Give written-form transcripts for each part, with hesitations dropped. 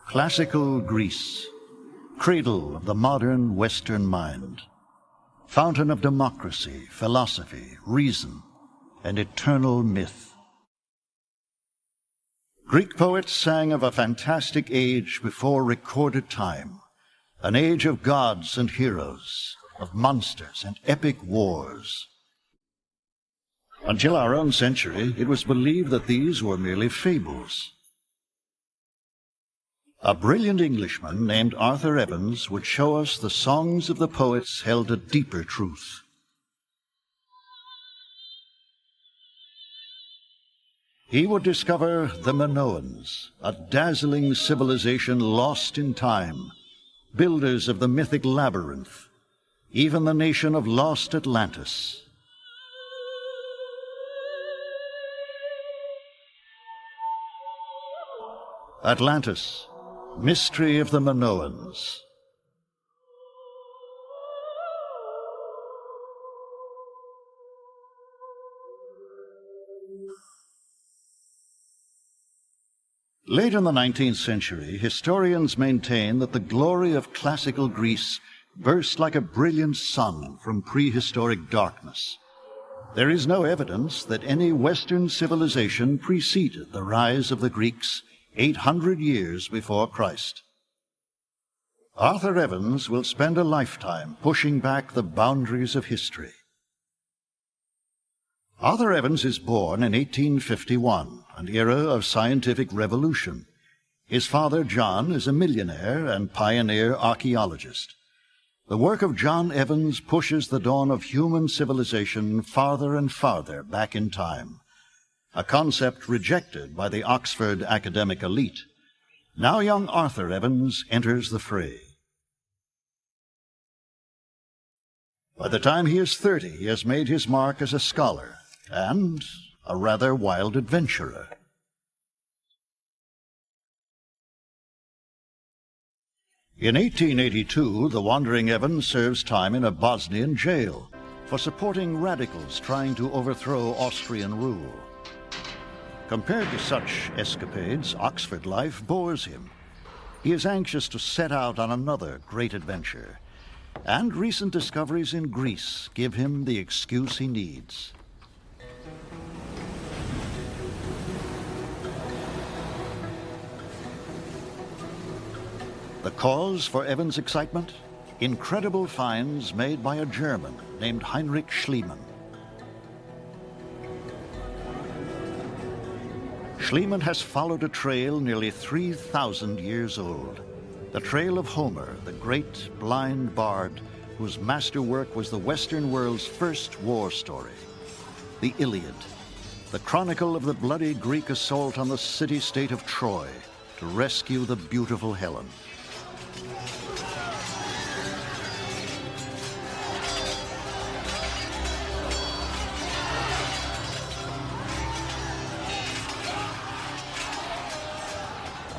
Classical Greece, cradle of the modern Western mind, fountain of democracy, philosophy, reason, and eternal myth. Greek poets sang of a fantastic age before recorded time, an age of gods and heroes, of monsters and epic wars. Until our own century, it was believed that these were merely fables. A brilliant Englishman named Arthur Evans would show us the songs of the poets held a deeper truth. He would discover the Minoans, a dazzling civilization lost in time, builders of the mythic labyrinth, even the nation of lost Atlantis. Atlantis, mystery of the Minoans. Late in the 19th century, historians maintain that the glory of classical Greece burst like a brilliant sun from prehistoric darkness. There is no evidence that any Western civilization preceded the rise of the Greeks 800 years before Christ. Arthur Evans will spend a lifetime pushing back the boundaries of history. Arthur Evans is born in 1851, an era of scientific revolution. His father, John, is a millionaire and pioneer archaeologist. The work of John Evans pushes the dawn of human civilization farther and farther back in time, a concept rejected by the Oxford academic elite. Now young Arthur Evans enters the fray. By the time he is 30, he has made his mark as a scholar and a rather wild adventurer. In 1882, the wandering Evans serves time in a Bosnian jail for supporting radicals trying to overthrow Austrian rule. Compared to such escapades, Oxford life bores him. He is anxious to set out on another great adventure, and recent discoveries in Greece give him the excuse he needs. The cause for Evans' excitement? Incredible finds made by a German named Heinrich Schliemann. Schliemann has followed a trail nearly 3,000 years old, the trail of Homer, the great blind bard whose masterwork was the Western world's first war story, the Iliad, the chronicle of the bloody Greek assault on the city-state of Troy to rescue the beautiful Helen.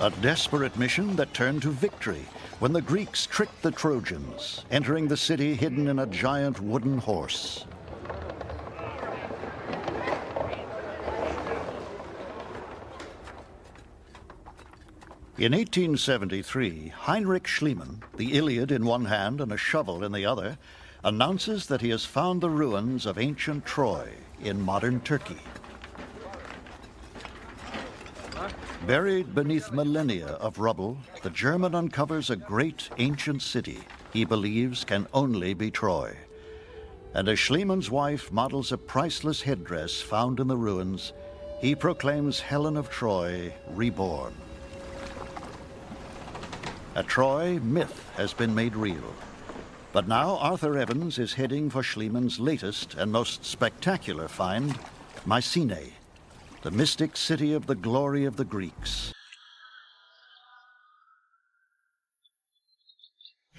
A desperate mission that turned to victory when the Greeks tricked the Trojans, entering the city hidden in a giant wooden horse. In 1873, Heinrich Schliemann, the Iliad in one hand and a shovel in the other, announces that he has found the ruins of ancient Troy in modern Turkey. Buried beneath millennia of rubble, the German uncovers a great ancient city he believes can only be Troy. And as Schliemann's wife models a priceless headdress found in the ruins, he proclaims Helen of Troy reborn. At Troy, myth has been made real. But now Arthur Evans is heading for Schliemann's latest and most spectacular find, Mycenae, the mystic city of the glory of the Greeks.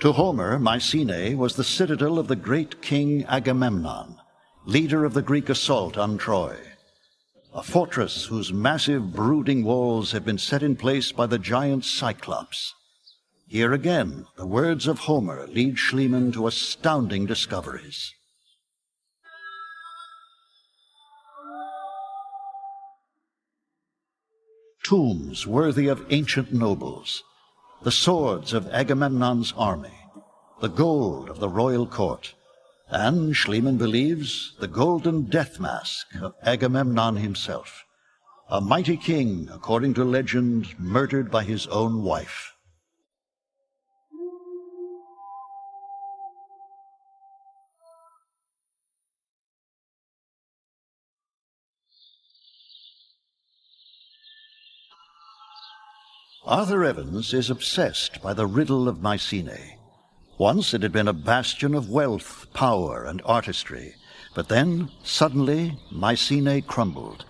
To Homer, Mycenae was the citadel of the great king Agamemnon, leader of the Greek assault on Troy. A fortress whose massive brooding walls have been set in place by the giant Cyclops. Here again, the words of Homer lead Schliemann to astounding discoveries. Tombs worthy of ancient nobles, the swords of Agamemnon's army, the gold of the royal court, and, Schliemann believes, the golden death mask of Agamemnon himself, a mighty king, according to legend, murdered by his own wife. Arthur Evans is obsessed by the riddle of Mycenae. Once it had been a bastion of wealth, power, and artistry, but then, suddenly, Mycenae crumbled,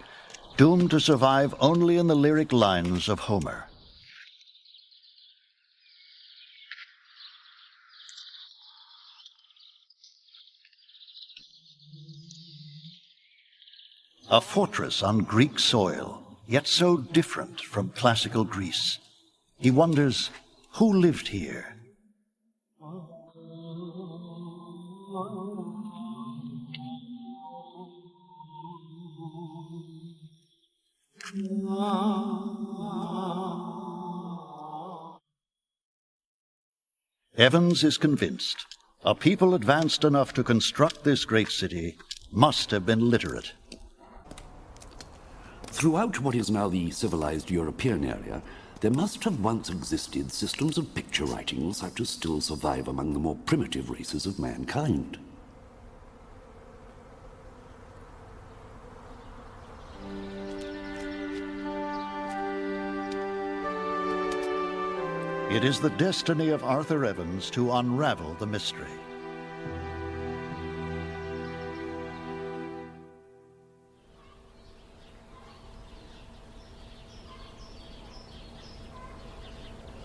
doomed to survive only in the lyric lines of Homer. A fortress on Greek soil, yet so different from classical Greece. He wonders, who lived here? Evans is convinced a people advanced enough to construct this great city must have been literate. Throughout what is now the civilized European area, there must have once existed systems of picture writing such as still survive among the more primitive races of mankind. It is the destiny of Arthur Evans to unravel the mystery.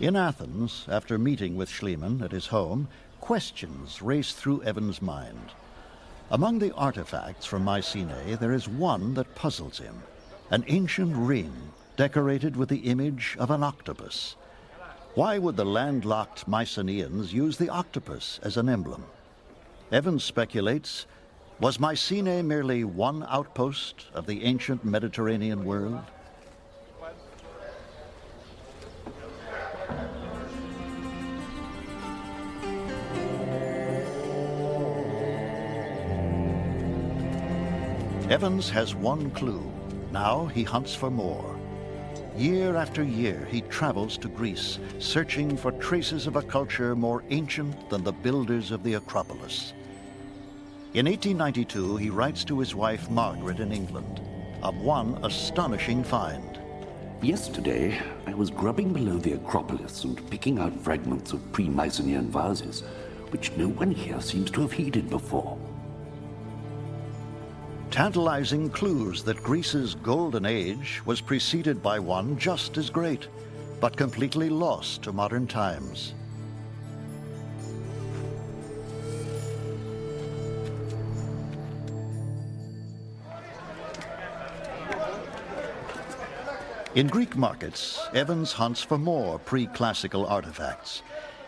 In Athens, after meeting with Schliemann at his home, questions race through Evans' mind. Among the artifacts from Mycenae, there is one that puzzles him, an ancient ring decorated with the image of an octopus. Why would the landlocked Mycenaeans use the octopus as an emblem? Evans speculates, was Mycenae merely one outpost of the ancient Mediterranean world? Evans has one clue. Now he hunts for more. Year after year, he travels to Greece, searching for traces of a culture more ancient than the builders of the Acropolis. In 1892, he writes to his wife, Margaret, in England, of one astonishing find. Yesterday, I was grubbing below the Acropolis and picking out fragments of pre-Mycenaean vases, which no one here seems to have heeded before. Tantalizing clues that Greece's golden age was preceded by one just as great, but completely lost to modern times. In Greek markets, Evans hunts for more pre-classical artifacts.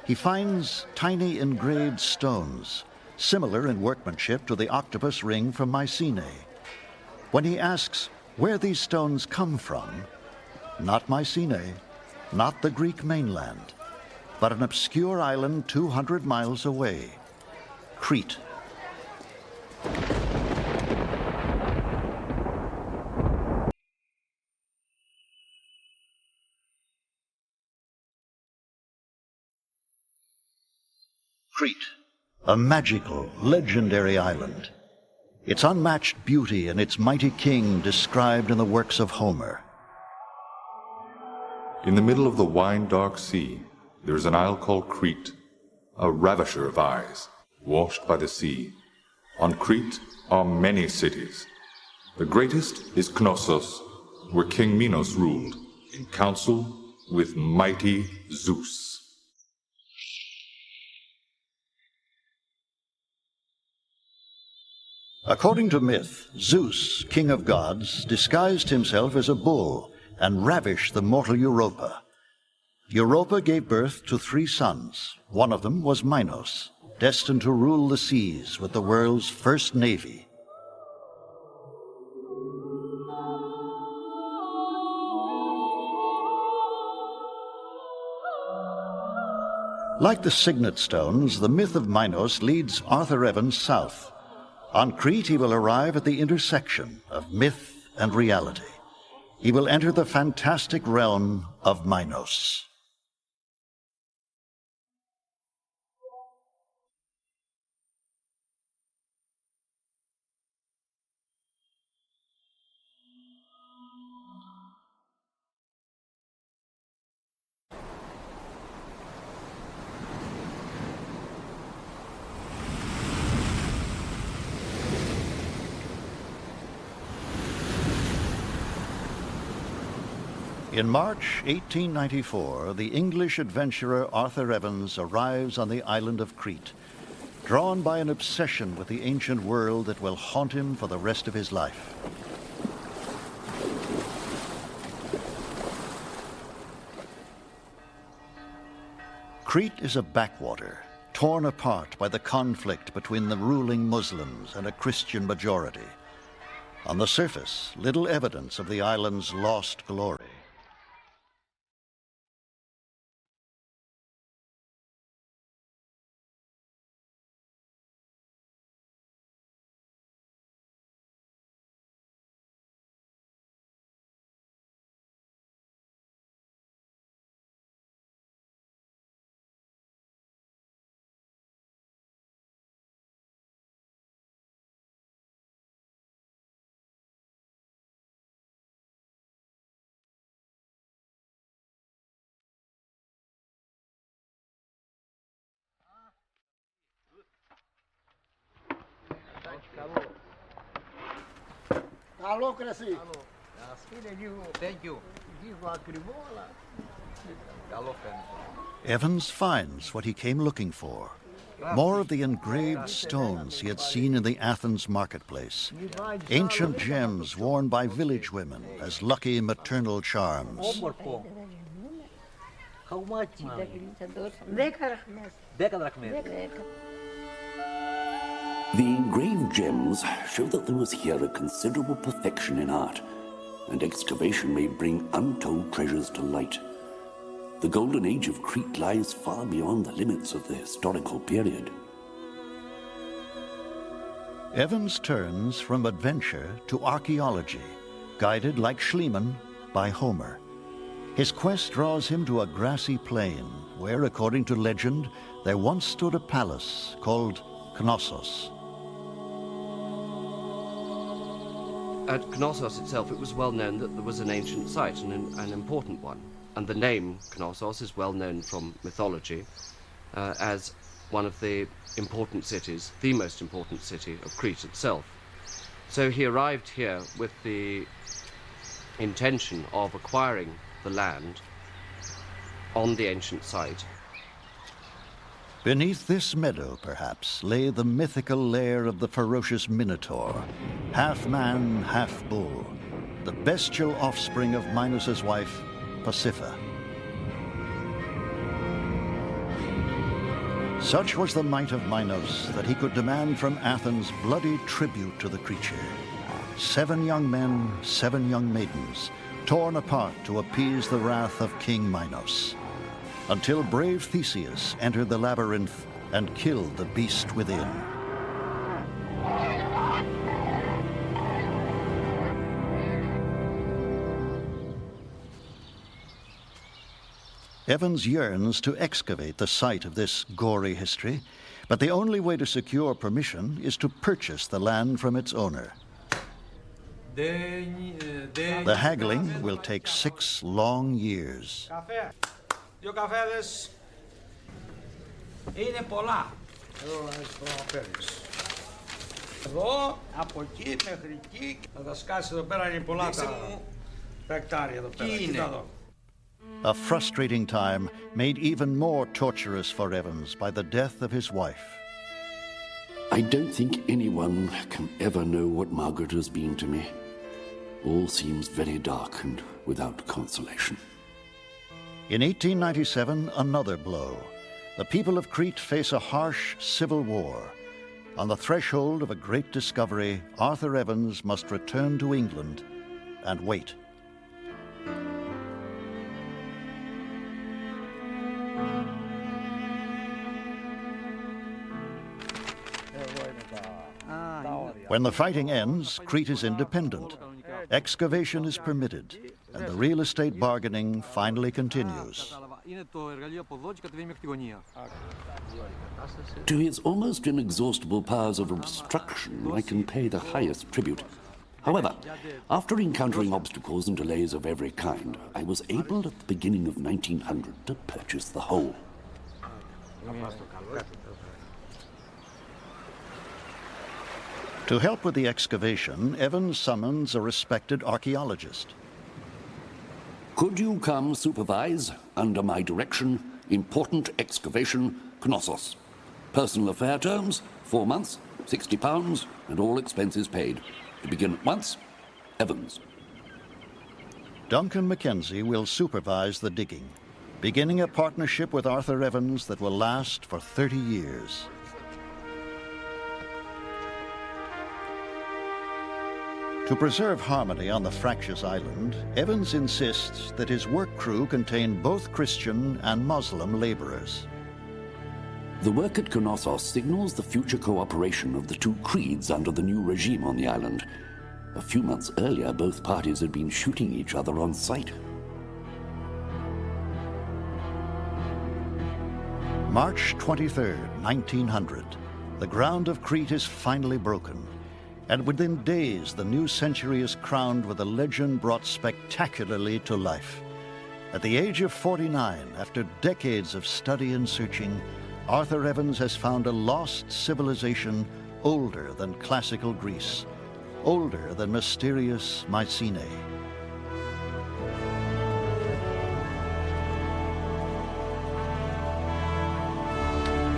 He finds tiny engraved stones, similar in workmanship to the octopus ring from Mycenae. When he asks where these stones come from, not Mycenae, not the Greek mainland, but an obscure island 200 miles away, Crete. Crete, a magical, legendary island. Its unmatched beauty and its mighty king described in the works of Homer. In the middle of the wine-dark sea, there is an isle called Crete, a ravisher of eyes, washed by the sea. On Crete are many cities. The greatest is Knossos, where King Minos ruled, in council with mighty Zeus. According to myth, Zeus, king of gods, disguised himself as a bull and ravished the mortal Europa. Europa gave birth to 3 sons. One of them was Minos, destined to rule the seas with the world's first navy. Like the signet stones, the myth of Minos leads Arthur Evans south. On Crete, he will arrive at the intersection of myth and reality. He will enter the fantastic realm of Minos. In March 1894, the English adventurer Arthur Evans arrives on the island of Crete, drawn by an obsession with the ancient world that will haunt him for the rest of his life. Crete is a backwater, torn apart by the conflict between the ruling Muslims and a Christian majority. On the surface, little evidence of the island's lost glory. Alô, Cresci. Alô. Thank you. Evans finds what he came looking for. More of the engraved stones he had seen in the Athens marketplace. Ancient gems worn by village women as lucky maternal charms. How much, The engraved gems show that there was here a considerable perfection in art, and excavation may bring untold treasures to light. The golden age of Crete lies far beyond the limits of the historical period. Evans turns from adventure to archaeology, guided like Schliemann by Homer. His quest draws him to a grassy plain where, according to legend, there once stood a palace called Knossos. At Knossos itself, it was well known that there was an ancient site, and an important one. And the name Knossos is well known from mythology as one of the important cities, the most important city of Crete itself. So he arrived here with the intention of acquiring the land on the ancient site. Beneath this meadow, perhaps, lay the mythical lair of the ferocious Minotaur, half man, half bull, the bestial offspring of Minos's wife, Pasiphae. Such was the might of Minos that he could demand from Athens bloody tribute to the creature. 7 young men, 7 young maidens, torn apart to appease the wrath of King Minos, until brave Theseus entered the labyrinth and killed the beast within. Evans yearns to excavate the site of this gory history, but the only way to secure permission is to purchase the land from its owner. The haggling will take 6 long years. Δύο καφέδες. Είναι πολλά. Εδώ παίρνεις. Εδώ, από εκεί μέχρι εκεί. Θα τα σκάσεις εδώ πέρα, είναι πολλά τα εκτάρια εδώ πέρα. Κοίτα εδώ. A frustrating time made even more torturous for Evans by the death of his wife. I don't think anyone can ever know what Margaret has been to me. All seems very dark and without consolation. In 1897, another blow. The people of Crete face a harsh civil war. On the threshold of a great discovery, Arthur Evans must return to England and wait. When the fighting ends, Crete is independent. Excavation is permitted, and the real estate bargaining finally continues. To his almost inexhaustible powers of obstruction, I can pay the highest tribute. However, after encountering obstacles and delays of every kind, I was able at the beginning of 1900 to purchase the whole. To help with the excavation, Evans summons a respected archaeologist. Could you come supervise, under my direction, important excavation, Knossos? Personal affair terms, 4 months, £60, and all expenses paid. To begin at once, Evans. Duncan Mackenzie will supervise the digging, beginning a partnership with Arthur Evans that will last for 30 years. To preserve harmony on the fractious island, Evans insists that his work crew contain both Christian and Muslim laborers. The work at Knossos signals the future cooperation of the two creeds under the new regime on the island. A few months earlier, both parties had been shooting each other on sight. March 23rd, 1900. The ground of Crete is finally broken. And within days, the new century is crowned with a legend brought spectacularly to life. At the age of 49, after decades of study and searching, Arthur Evans has found a lost civilization older than classical Greece, older than mysterious Mycenae.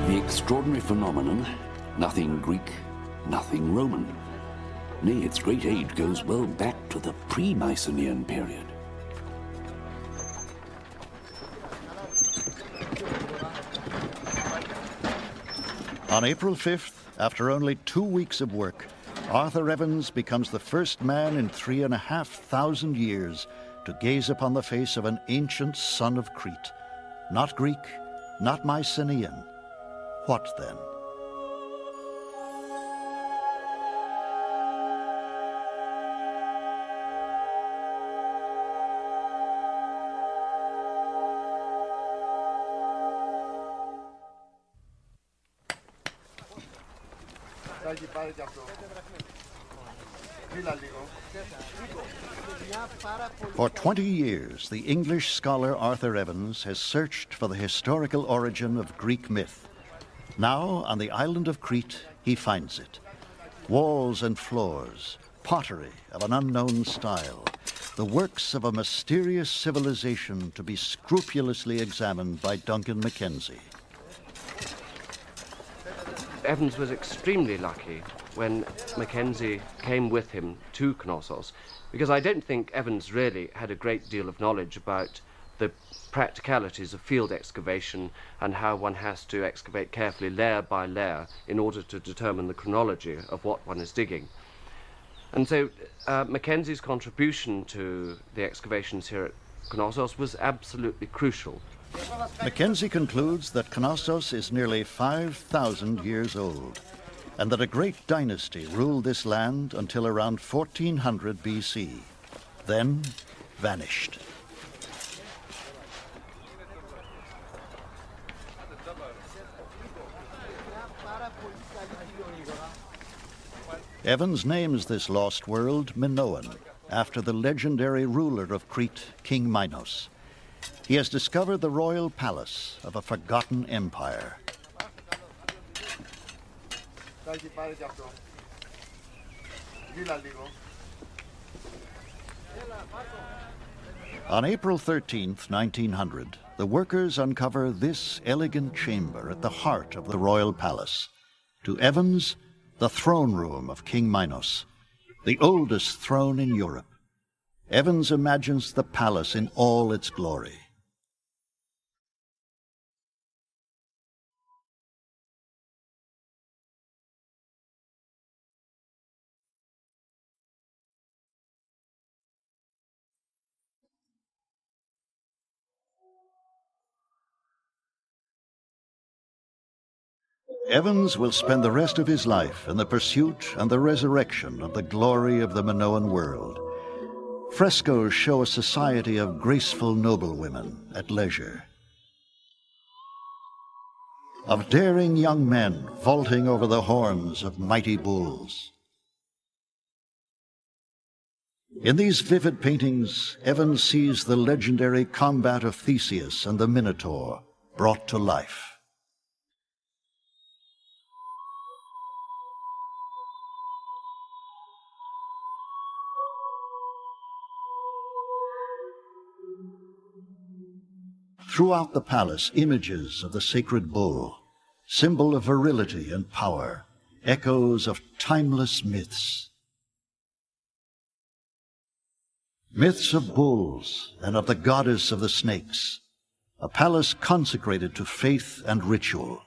The extraordinary phenomenon, nothing Greek, nothing Roman. Nay, its great age goes well back to the pre-Mycenaean period. On April 5th, after only 2 weeks of work, Arthur Evans becomes the first man in 3,500 years to gaze upon the face of an ancient son of Crete. Not Greek, not Mycenaean. What then? For 20 years, the English scholar Arthur Evans has searched for the historical origin of Greek myth. Now, on the island of Crete, he finds it. Walls and floors, pottery of an unknown style, the works of a mysterious civilization to be scrupulously examined by Duncan Mackenzie. Evans was extremely lucky when Mackenzie came with him to Knossos, because I don't think Evans really had a great deal of knowledge about the practicalities of field excavation and how one has to excavate carefully layer by layer in order to determine the chronology of what one is digging. And so Mackenzie's contribution to the excavations here at Knossos was absolutely crucial. Mackenzie concludes that Knossos is nearly 5,000 years old, and that a great dynasty ruled this land until around 1400 BC, then vanished. Evans names this lost world Minoan, after the legendary ruler of Crete, King Minos. He has discovered the royal palace of a forgotten empire. On April 13th, 1900, the workers uncover this elegant chamber at the heart of the royal palace. To Evans, the throne room of King Minos, the oldest throne in Europe. Evans imagines the palace in all its glory. Evans will spend the rest of his life in the pursuit and the resurrection of the glory of the Minoan world. Frescoes show a society of graceful noblewomen at leisure, of daring young men vaulting over the horns of mighty bulls. In these vivid paintings, Evans sees the legendary combat of Theseus and the Minotaur brought to life. Throughout the palace, images of the sacred bull, symbol of virility and power, echoes of timeless myths. Myths of bulls and of the goddess of the snakes, a palace consecrated to faith and ritual.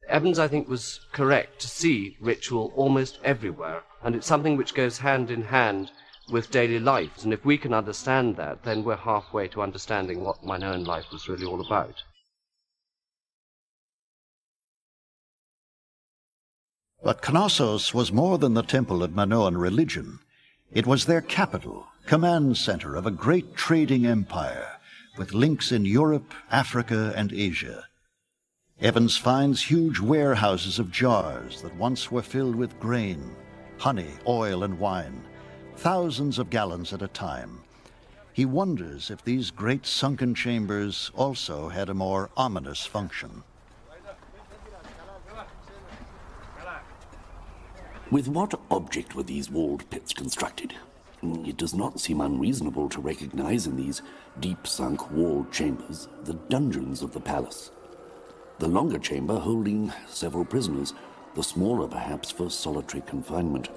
Evans, I think, was correct to see ritual almost everywhere, and it's something which goes hand in hand with daily life. And if we can understand that, then we're halfway to understanding what Minoan life was really all about. But Knossos was more than the temple of Minoan religion. It was their capital, command center of a great trading empire, with links in Europe, Africa, and Asia. Evans finds huge warehouses of jars that once were filled with grain, honey, oil, and wine, thousands of gallons at a time. He wonders if these great sunken chambers also had a more ominous function. With what object were these walled pits constructed? It does not seem unreasonable to recognize in these deep-sunk walled chambers the dungeons of the palace. The longer chamber holding several prisoners, the smaller perhaps for solitary confinement.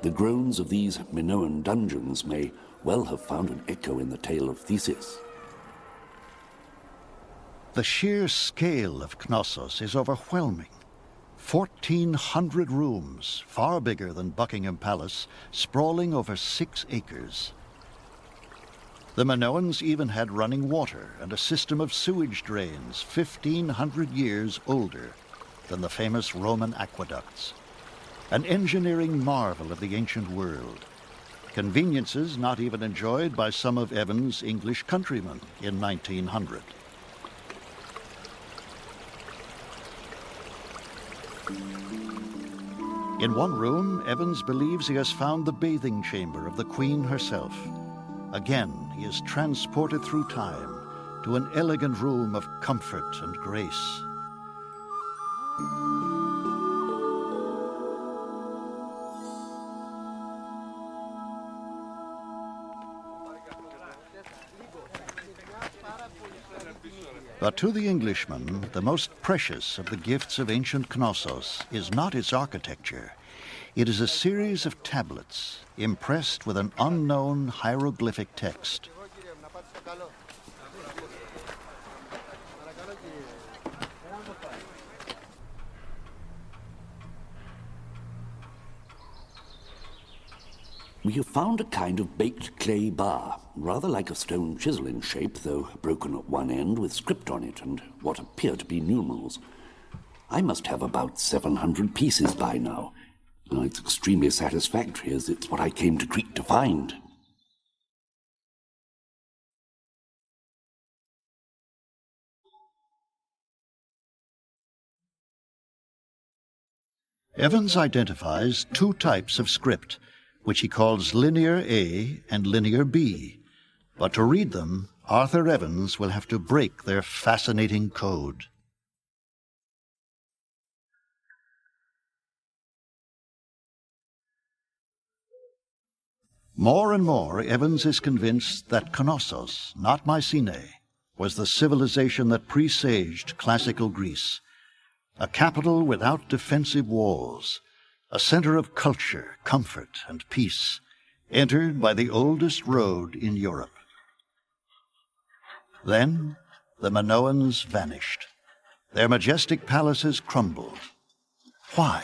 The groans of these Minoan dungeons may well have found an echo in the tale of Theseus. The sheer scale of Knossos is overwhelming. 1,400 rooms, far bigger than Buckingham Palace, sprawling over 6 acres. The Minoans even had running water and a system of sewage drains 1,500 years older than the famous Roman aqueducts. An engineering marvel of the ancient world. Conveniences not even enjoyed by some of Evans' English countrymen in 1900. In one room, Evans believes he has found the bathing chamber of the Queen herself. Again, he is transported through time to an elegant room of comfort and grace. But to the Englishman, the most precious of the gifts of ancient Knossos is not its architecture. It is a series of tablets impressed with an unknown hieroglyphic text. We have found a kind of baked clay bar, rather like a stone chisel in shape, though broken at one end with script on it and what appear to be numerals. I must have about 700 pieces by now. It's extremely satisfactory, as it's what I came to Crete to find. Evans identifies 2 types of script, which he calls Linear A and Linear B. But to read them, Arthur Evans will have to break their fascinating code. More and more, Evans is convinced that Knossos, not Mycenae, was the civilization that presaged classical Greece, a capital without defensive walls, a center of culture, comfort, and peace, entered by the oldest road in Europe. Then the Minoans vanished. Their majestic palaces crumbled. Why?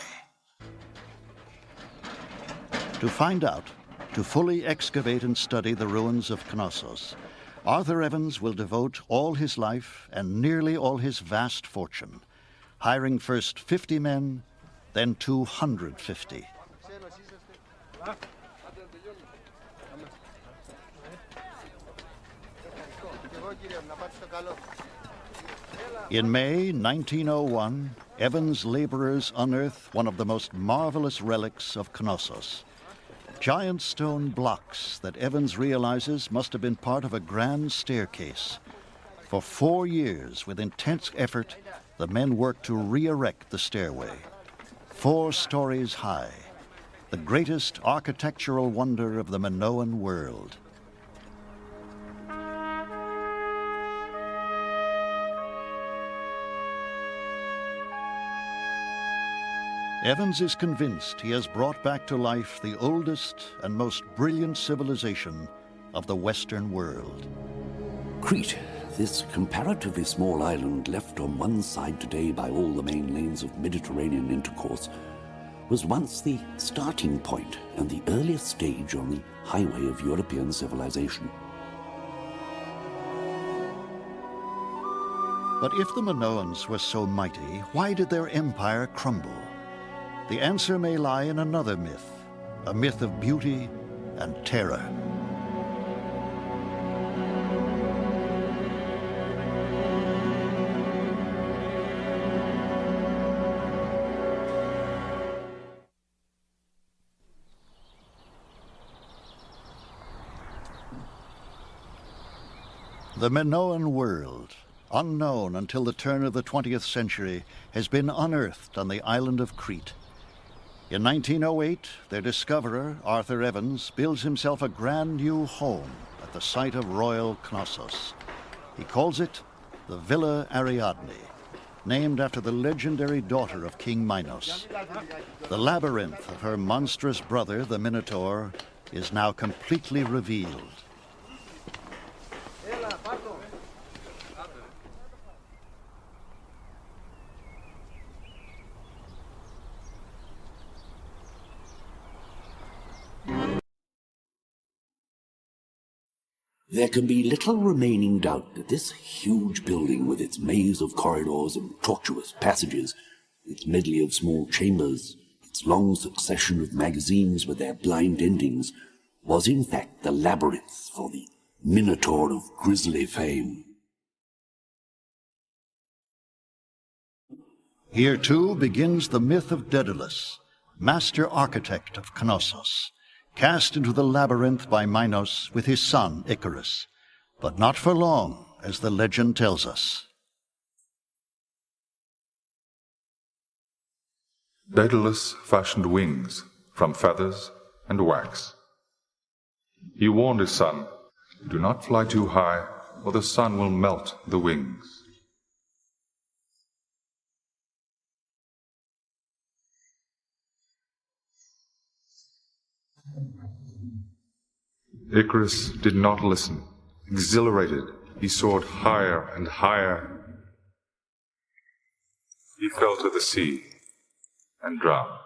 To find out, to fully excavate and study the ruins of Knossos, Arthur Evans will devote all his life and nearly all his vast fortune, hiring first 50 men, then 250. In May 1901, Evans' laborers unearth one of the most marvelous relics of Knossos. Giant stone blocks that Evans realizes must have been part of a grand staircase. For 4 years, with intense effort, the men worked to re-erect the stairway. 4 stories high, the greatest architectural wonder of the Minoan world. Evans is convinced he has brought back to life the oldest and most brilliant civilization of the Western world. Crete, this comparatively small island left on one side today by all the main lanes of Mediterranean intercourse, was once the starting point and the earliest stage on the highway of European civilization. But if the Minoans were so mighty, why did their empire crumble? The answer may lie in another myth, a myth of beauty and terror. The Minoan world, unknown until the turn of the 20th century, has been unearthed on the island of Crete. In 1908, their discoverer, Arthur Evans, builds himself a grand new home at the site of royal Knossos. He calls it the Villa Ariadne, named after the legendary daughter of King Minos. The labyrinth of her monstrous brother, the Minotaur, is now completely revealed. There can be little remaining doubt that this huge building, with its maze of corridors and tortuous passages, its medley of small chambers, its long succession of magazines with their blind endings, was in fact the labyrinth for the Minotaur of grisly fame. Here, too, begins the myth of Daedalus, master architect of Knossos, cast into the labyrinth by Minos with his son Icarus, but not for long, as the legend tells us. Daedalus fashioned wings from feathers and wax. He warned his son, "Do not fly too high, or the sun will melt the wings." Icarus did not listen. Exhilarated, he soared higher and higher. He fell to the sea and drowned.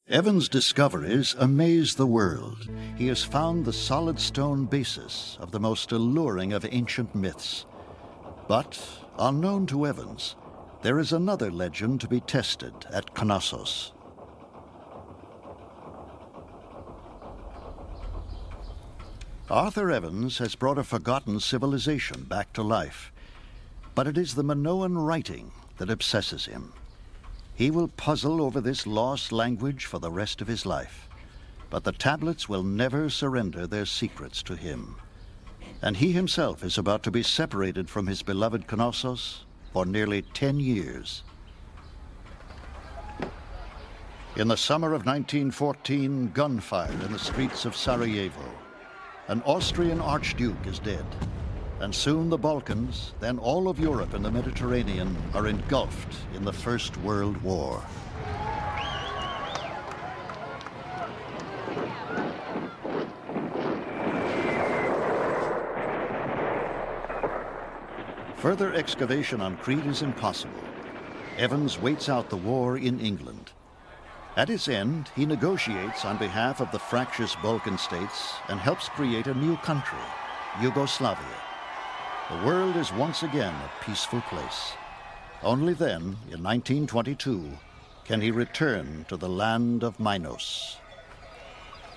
Evans' discoveries amaze the world. He has found the solid stone basis of the most alluring of ancient myths. But, unknown to Evans, there is another legend to be tested at Knossos. Arthur Evans has brought a forgotten civilization back to life, but it is the Minoan writing that obsesses him. He will puzzle over this lost language for the rest of his life, but the tablets will never surrender their secrets to him. And he himself is about to be separated from his beloved Knossos for nearly 10 years. In the summer of 1914, gunfire in the streets of Sarajevo. An Austrian archduke is dead, and soon the Balkans, then all of Europe and the Mediterranean, are engulfed in the First World War. Further excavation on Crete is impossible. Evans waits out the war in England. At its end, he negotiates on behalf of the fractious Balkan states and helps create a new country, Yugoslavia. The world is once again a peaceful place. Only then, in 1922, can he return to the land of Minos.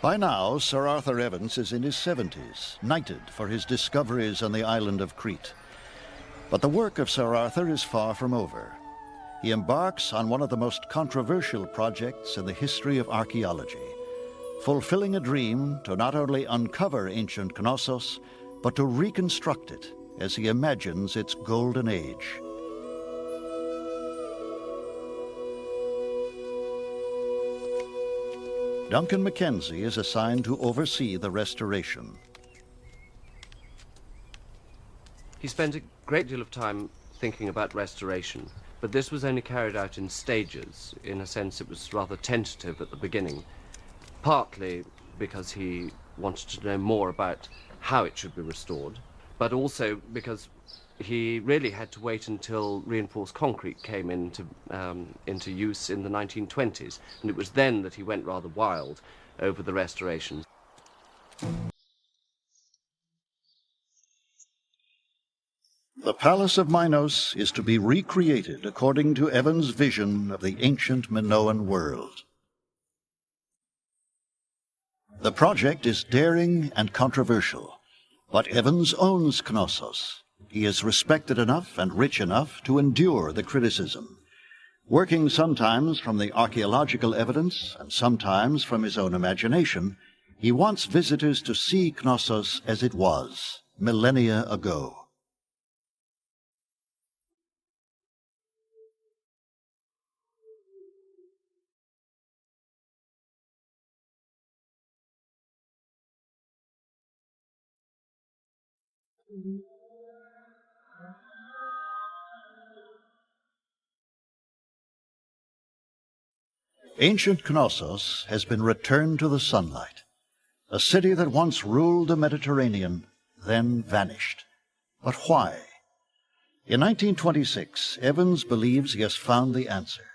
By now, Sir Arthur Evans is in his 70s, knighted for his discoveries on the island of Crete. But the work of Sir Arthur is far from over. He embarks on one of the most controversial projects in the history of archaeology, fulfilling a dream to not only uncover ancient Knossos, but to reconstruct it as he imagines its golden age. Duncan Mackenzie is assigned to oversee the restoration. He spent a great deal of time thinking about restoration, but this was only carried out in stages. In a sense, it was rather tentative at the beginning, partly because he wanted to know more about how it should be restored, but also because he really had to wait until reinforced concrete came into use in the 1920s, and it was then that he went rather wild over the restoration. The Palace of Minos is to be recreated according to Evans' vision of the ancient Minoan world. The project is daring and controversial, but Evans owns Knossos. He is respected enough and rich enough to endure the criticism, working sometimes from the archaeological evidence and sometimes from his own imagination. He wants visitors to see Knossos as it was, millennia ago. Ancient Knossos has been returned to the sunlight, a city that once ruled the Mediterranean, then vanished. But why? In 1926, Evans believes he has found the answer.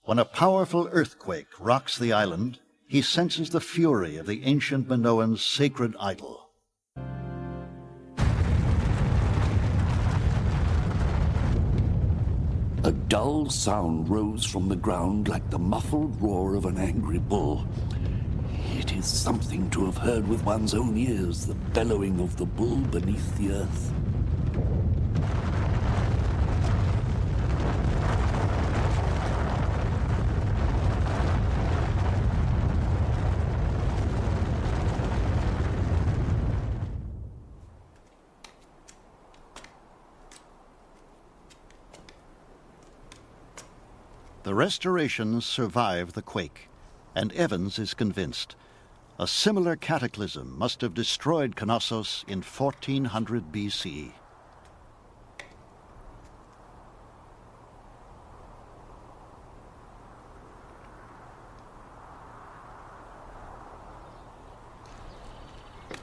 When a powerful earthquake rocks the island, he senses the fury of the ancient Minoans' sacred idol. A dull sound rose from the ground like the muffled roar of an angry bull. It is something to have heard with one's own ears, the bellowing of the bull beneath the earth. The restorations survive the quake, and Evans is convinced. A similar cataclysm must have destroyed Knossos in 1400 BC.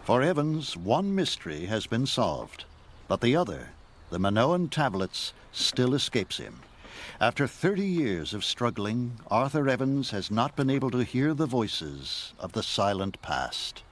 For Evans, one mystery has been solved, but the other, the Minoan tablets, still escapes him. After 30 years of struggling, Arthur Evans has not been able to hear the voices of the silent past.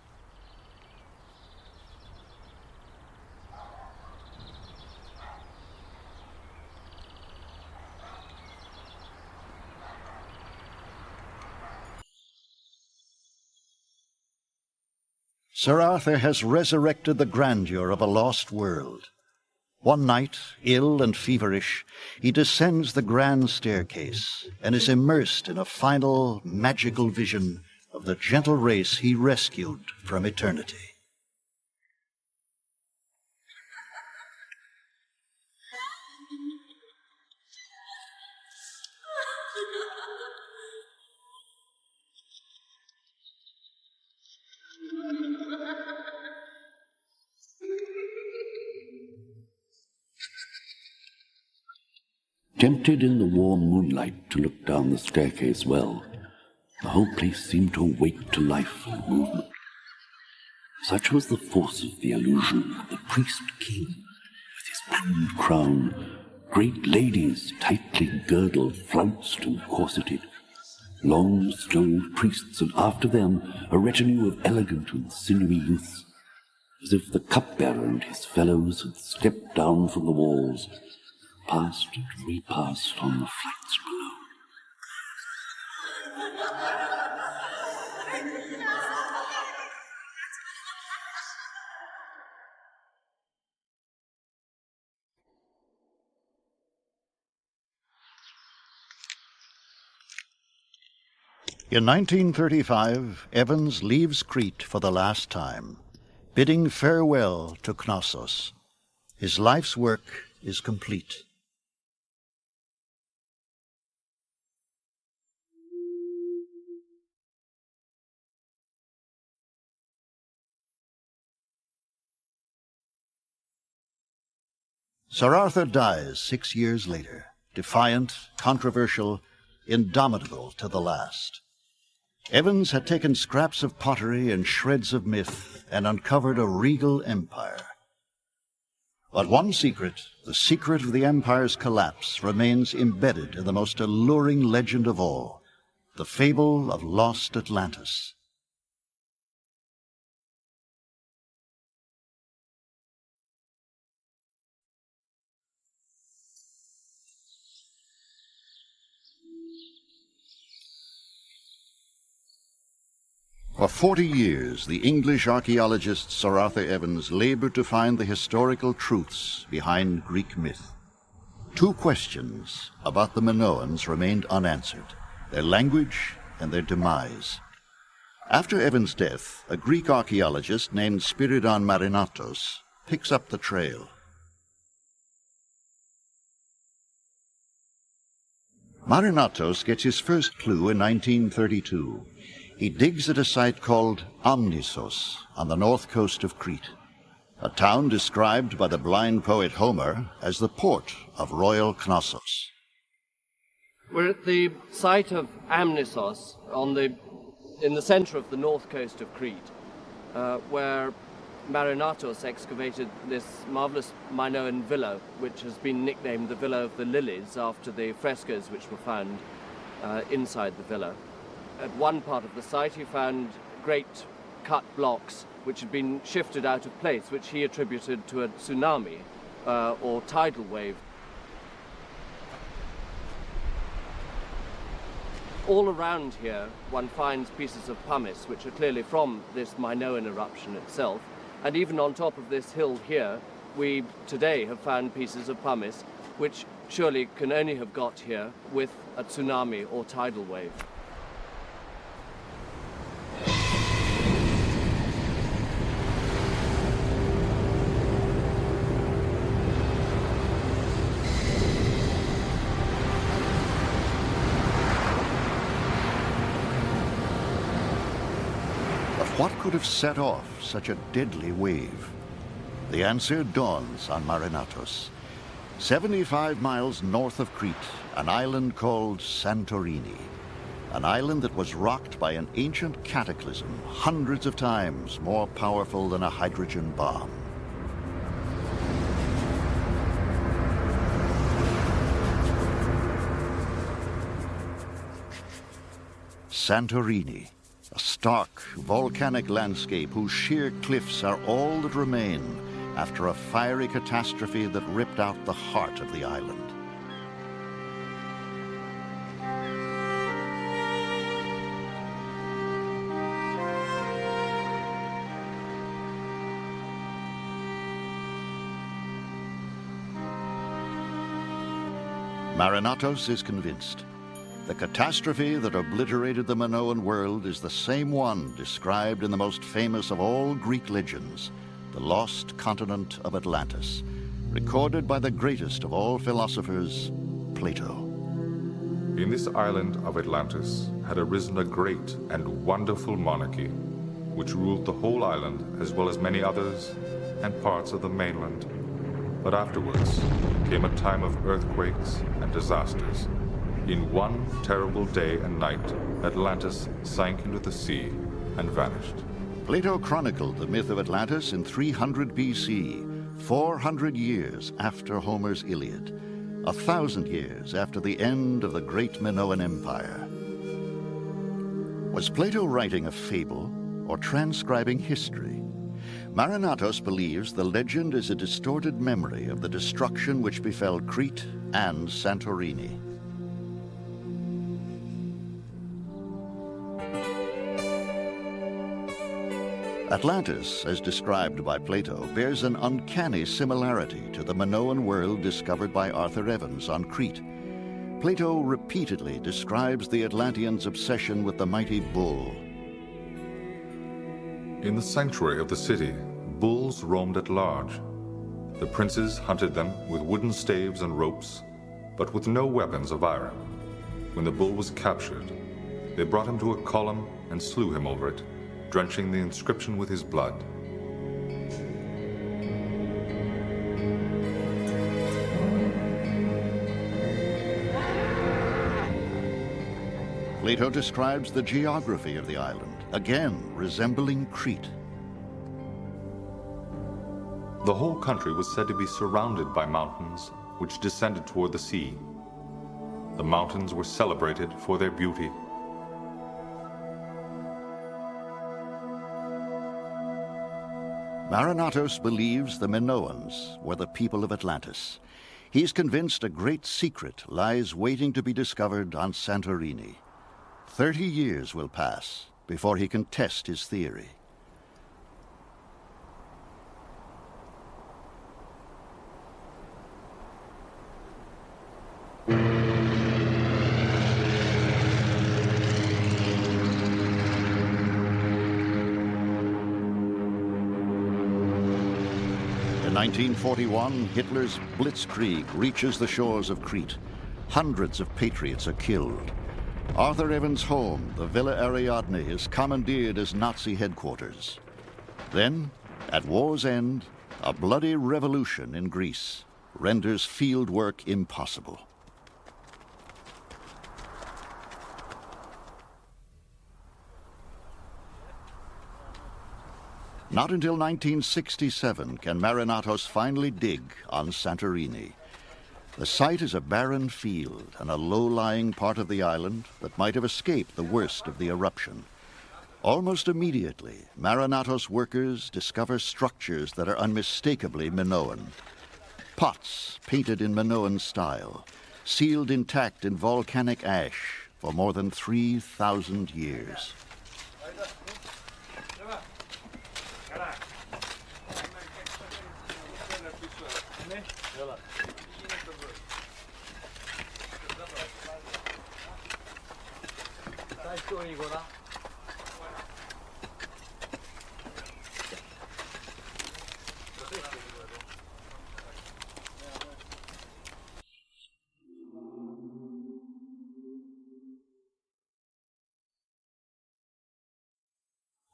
Sir Arthur has resurrected the grandeur of a lost world. One night, ill and feverish, he descends the grand staircase and is immersed in a final, magical vision of the gentle race he rescued from eternity. Tempted in the warm moonlight to look down the staircase well, the whole place seemed to awake to life and movement. Such was the force of the illusion that the priest-king, with his plumed crown, great ladies tightly girdled, flounced and corseted, Long stoled priests, and after them a retinue of elegant and sinewy youths, as if the cupbearer and his fellows had stepped down from the walls, passed and repassed on the flights below. In 1935, Evans leaves Crete for the last time, bidding farewell to Knossos. His life's work is complete. Sir Arthur dies 6 years later, defiant, controversial, indomitable to the last. Evans had taken scraps of pottery and shreds of myth and uncovered a regal empire. But one secret, the secret of the empire's collapse, remains embedded in the most alluring legend of all, the fable of lost Atlantis. For 40 years, the English archaeologist Sir Arthur Evans labored to find the historical truths behind Greek myth. 2 questions about the Minoans remained unanswered: their language and their demise. After Evans' death, a Greek archaeologist named Spiridon Marinatos picks up the trail. Marinatos gets his first clue in 1932. He digs at a site called Amnisos on the north coast of Crete, a town described by the blind poet Homer as the port of royal Knossos. We're at the site of Amnisos in the center of the north coast of Crete, where Marinatos excavated this marvelous Minoan villa, which has been nicknamed the Villa of the Lilies after the frescoes which were found inside the villa. At one part of the site he found great cut blocks which had been shifted out of place, which he attributed to a tsunami or tidal wave. All around here one finds pieces of pumice which are clearly from this Minoan eruption itself, and even on top of this hill here we today have found pieces of pumice which surely can only have got here with a tsunami or tidal wave. What could have set off such a deadly wave? The answer dawns on Marinatos. 75 miles north of Crete, an island called Santorini. An island that was rocked by an ancient cataclysm hundreds of times more powerful than a hydrogen bomb. Santorini. A stark, volcanic landscape whose sheer cliffs are all that remain after a fiery catastrophe that ripped out the heart of the island. Marinatos is convinced. The catastrophe that obliterated the Minoan world is the same one described in the most famous of all Greek legends, the lost continent of Atlantis, recorded by the greatest of all philosophers, Plato. In this island of Atlantis had arisen a great and wonderful monarchy, which ruled the whole island as well as many others and parts of the mainland. But afterwards came a time of earthquakes and disasters. In one terrible day and night, Atlantis sank into the sea and vanished. Plato chronicled the myth of Atlantis in 300 BC, 400 years after Homer's Iliad, 1,000 years after the end of the great Minoan Empire. Was Plato writing a fable or transcribing history? Marinatos believes the legend is a distorted memory of the destruction which befell Crete and Santorini. Atlantis, as described by Plato, bears an uncanny similarity to the Minoan world discovered by Arthur Evans on Crete. Plato repeatedly describes the Atlanteans' obsession with the mighty bull. In the sanctuary of the city, bulls roamed at large. The princes hunted them with wooden staves and ropes, but with no weapons of iron. When the bull was captured, they brought him to a column and slew him over it, drenching the inscription with his blood. Plato describes the geography of the island, again resembling Crete. The whole country was said to be surrounded by mountains which descended toward the sea. The mountains were celebrated for their beauty. Marinatos believes the Minoans were the people of Atlantis. He's convinced a great secret lies waiting to be discovered on Santorini. 30 years will pass before he can test his theory. In 1941, Hitler's blitzkrieg reaches the shores of Crete. Hundreds of patriots are killed. Arthur Evans' home, the Villa Ariadne, is commandeered as Nazi headquarters. Then, at war's end, a bloody revolution in Greece renders field work impossible. Not until 1967 can Marinatos finally dig on Santorini. The site is a barren field and a low-lying part of the island that might have escaped the worst of the eruption. Almost immediately, Marinatos workers discover structures that are unmistakably Minoan. Pots painted in Minoan style, sealed intact in volcanic ash for more than 3,000 years.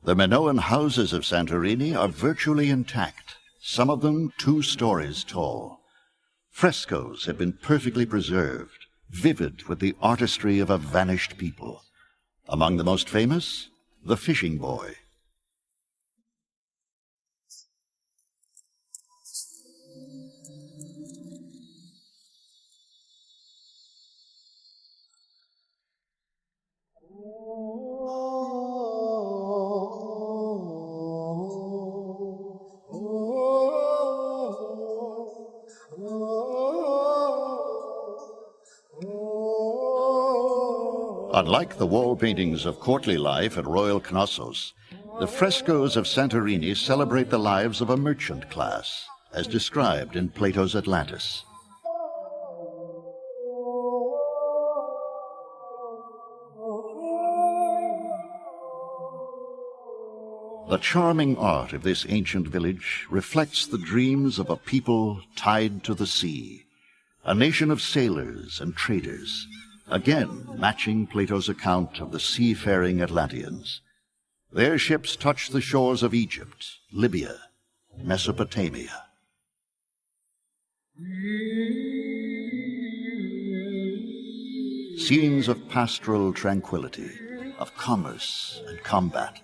The Minoan houses of Santorini are virtually intact, some of them 2 stories tall. Frescoes have been perfectly preserved, vivid with the artistry of a vanished people. Among the most famous, the fishing boy. Unlike the wall paintings of courtly life at Royal Knossos, the frescoes of Santorini celebrate the lives of a merchant class, as described in Plato's Atlantis. The charming art of this ancient village reflects the dreams of a people tied to the sea, a nation of sailors and traders, again matching Plato's account of the seafaring Atlanteans. Their ships touched the shores of Egypt, Libya, Mesopotamia. Scenes of pastoral tranquility, of commerce and combat.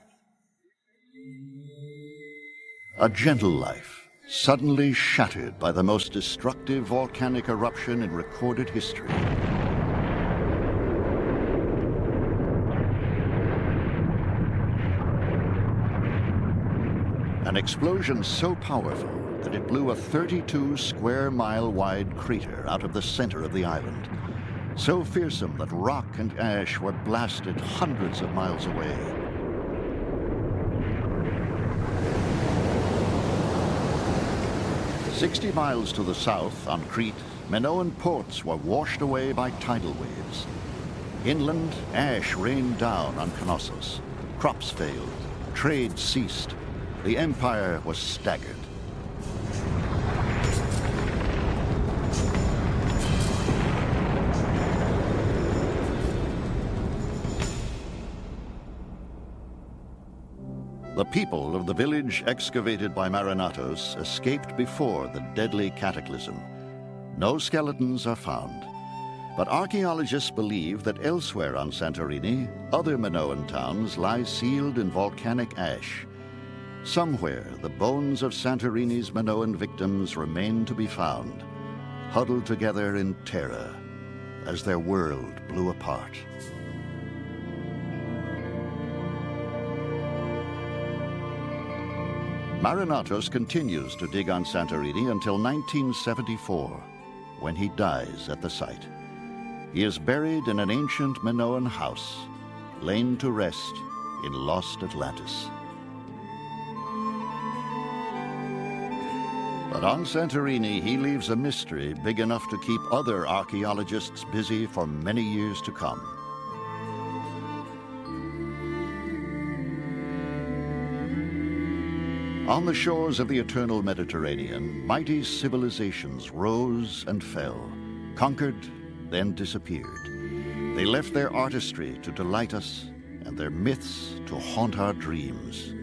A gentle life, suddenly shattered by the most destructive volcanic eruption in recorded history. an explosion so powerful that it blew a 32-square-mile wide crater out of the center of the island, so fearsome that rock and ash were blasted hundreds of miles away. "60 miles to the south, on Crete, Minoan ports were washed away by tidal waves. Inland, ash rained down on Knossos. Crops failed. Trade ceased. The empire was staggered. The people of the village excavated by Marinatos escaped before the deadly cataclysm. No skeletons are found, but archaeologists believe that elsewhere on Santorini, other Minoan towns lie sealed in volcanic ash. Somewhere, the bones of Santorini's Minoan victims remain to be found, huddled together in terror as their world blew apart. Marinatos continues to dig on Santorini until 1974, when he dies at the site. He is buried in an ancient Minoan house, lain to rest in lost Atlantis. But on Santorini, he leaves a mystery big enough to keep other archaeologists busy for many years to come. On the shores of the eternal Mediterranean, mighty civilizations rose and fell, conquered, then disappeared. They left their artistry to delight us and their myths to haunt our dreams.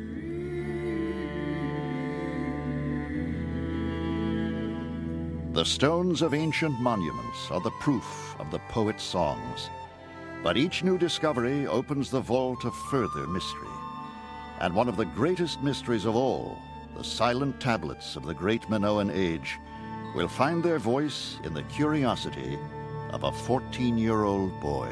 The stones of ancient monuments are the proof of the poet's songs, but each new discovery opens the vault of further mystery. And one of the greatest mysteries of all, the silent tablets of the great Minoan age, will find their voice in the curiosity of a 14-year-old boy.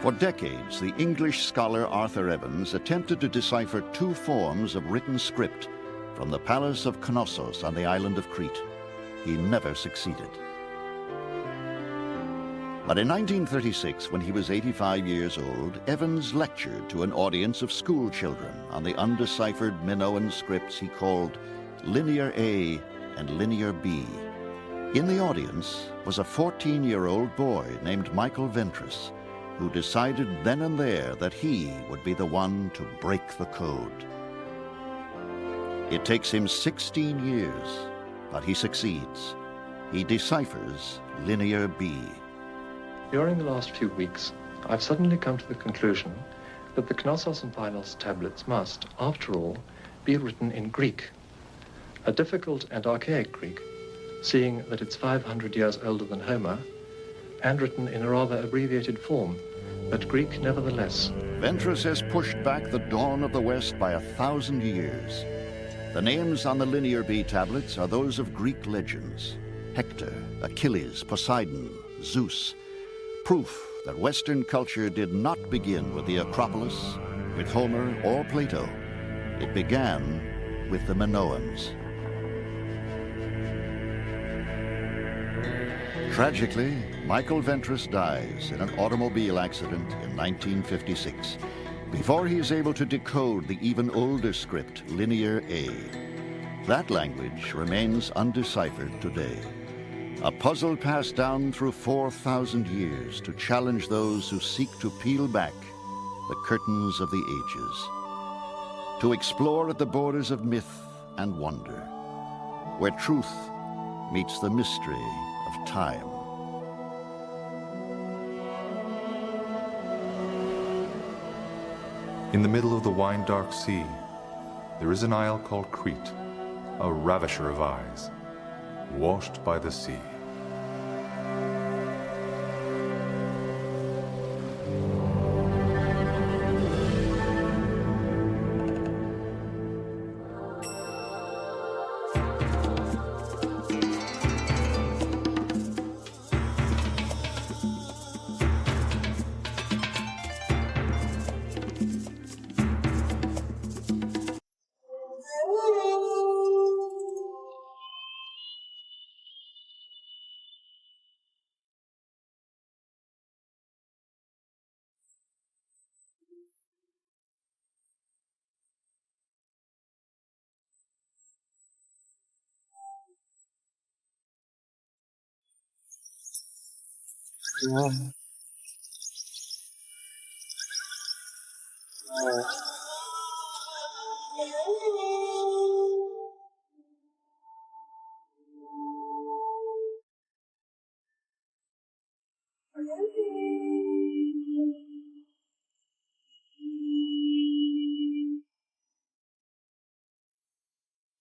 For decades, the English scholar Arthur Evans attempted to decipher two forms of written script from the palace of Knossos on the island of Crete. He never succeeded. But in 1936, when he was 85 years old, Evans lectured to an audience of school children on the undeciphered Minoan scripts he called Linear A and Linear B. In the audience was a 14-year-old boy named Michael Ventris, who decided then and there that he would be the one to break the code. It takes him 16 years, but he succeeds. He deciphers Linear B. During the last few weeks, I've suddenly come to the conclusion that the Knossos and Pylos tablets must, after all, be written in Greek, a difficult and archaic Greek, seeing that it's 500 years older than Homer, and written in a rather abbreviated form, but Greek nevertheless. Ventris has pushed back the dawn of the West by 1,000 years. The names on the Linear B tablets are those of Greek legends: Hector, Achilles, Poseidon, Zeus. Proof that Western culture did not begin with the Acropolis, with Homer, or Plato. It began with the Minoans. Tragically, Michael Ventris dies in an automobile accident in 1956, before he is able to decode the even older script, Linear A. That language remains undeciphered today. A puzzle passed down through 4,000 years to challenge those who seek to peel back the curtains of the ages. To explore at the borders of myth and wonder, where truth meets the mystery of time. In the middle of the wine-dark sea, there is an isle called Crete, a ravisher of eyes, washed by the sea.